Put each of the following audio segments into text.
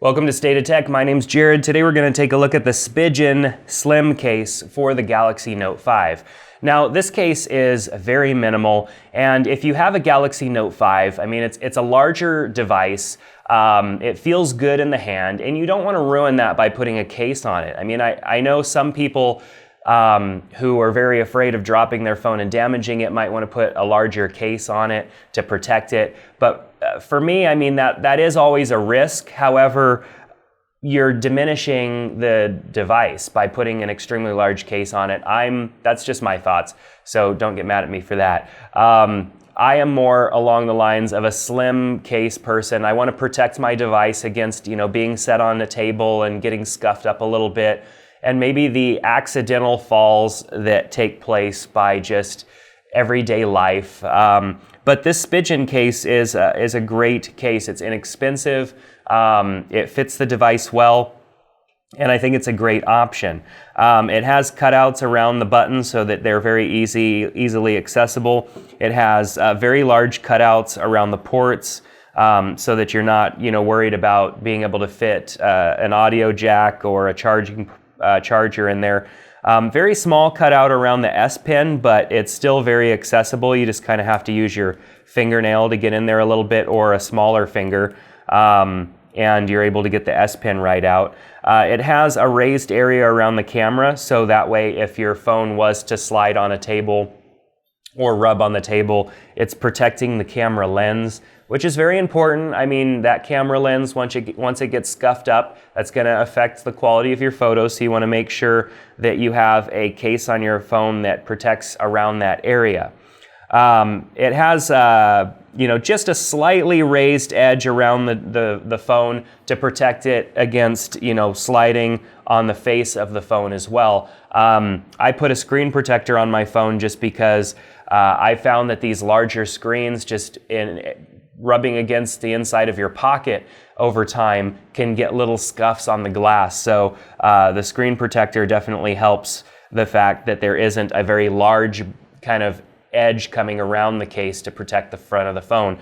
Welcome to State of Tech. My name's Jared. Today we're going to take a look at the Spigen Slim case for the Galaxy Note 5. Now, this case is very minimal, and if you have a Galaxy Note 5, I mean, it's a larger device. It feels good in the hand, and you don't want to ruin that by putting a case on it. I mean, I know some people who are very afraid of dropping their phone and damaging it might want to put a larger case on it to protect it. But for me, I mean, that is always a risk. However, you're diminishing the device by putting an extremely large case on it. That's just my thoughts, so don't get mad at me for that. I am more along the lines of a slim case person. I want to protect my device against, being set on the table and getting scuffed up a little bit, and maybe the accidental falls that take place by just everyday life. But this Spigen case is a great case. It's inexpensive. It fits the device well, and I think it's a great option. It has cutouts around the buttons so that they're very easily accessible. It has very large cutouts around the ports so that you're not worried about being able to fit an audio jack or a charger in there. Very small cutout around the S Pen, but it's still very accessible. You just kind of have to use your fingernail to get in there a little bit, or a smaller finger, and you're able to get the S Pen right out. It has a raised area around the camera, so that way if your phone was to slide on a table or rub on the table, it's protecting the camera lens, which is very important. I mean, that camera lens, once it gets scuffed up, that's going to affect the quality of your photos, so you want to make sure that you have a case on your phone that protects around that area. It has just a slightly raised edge around the phone to protect it against sliding on the face of the phone as well. I put a screen protector on my phone just because I found that these larger screens, just rubbing against the inside of your pocket over time, can get little scuffs on the glass. So the screen protector definitely helps the fact that there isn't a very large kind of edge coming around the case to protect the front of the phone.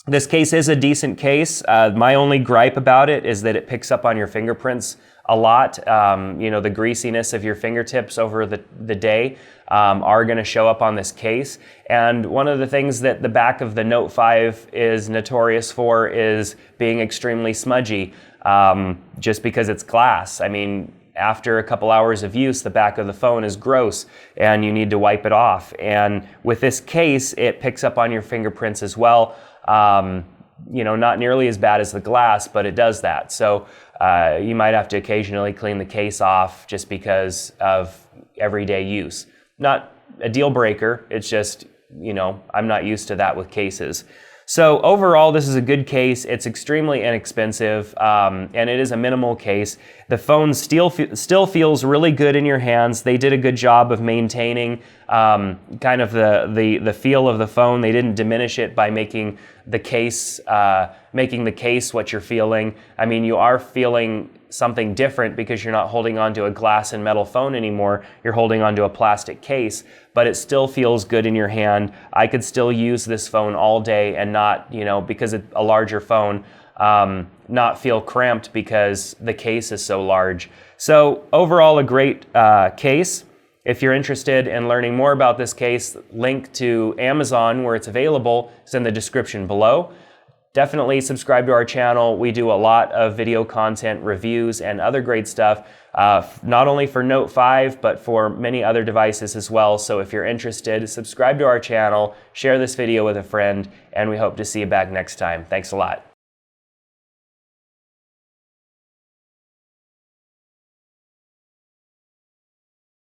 This case is a decent case. My only gripe about it is that it picks up on your fingerprints a lot. The greasiness of your fingertips over the day are going to show up on this case. And one of the things that the back of the Note 5 is notorious for is being extremely smudgy, just because it's glass. I mean, after a couple hours of use, the back of the phone is gross and you need to wipe it off. And with this case, it picks up on your fingerprints as well. Not nearly as bad as the glass, but it does that. So you might have to occasionally clean the case off just because of everyday use. Not a deal breaker, it's just, I'm not used to that with cases. So overall, this is a good case. It's extremely inexpensive, and it is a minimal case. The phone still feels really good in your hands. They did a good job of maintaining kind of the feel of the phone. They didn't diminish it by making the case what you're feeling. I mean, you are feeling something different because you're not holding onto a glass and metal phone anymore. You're holding onto a plastic case, but it still feels good in your hand. I could still use this phone all day and not, because it's a larger phone, not feel cramped because the case is so large. So overall, a great case. If you're interested in learning more about this case, link to Amazon where it's available is in the description below. Definitely subscribe to our channel. We do a lot of video content, reviews, and other great stuff, not only for Note 5, but for many other devices as well. So if you're interested, subscribe to our channel, share this video with a friend, and we hope to see you back next time. Thanks a lot.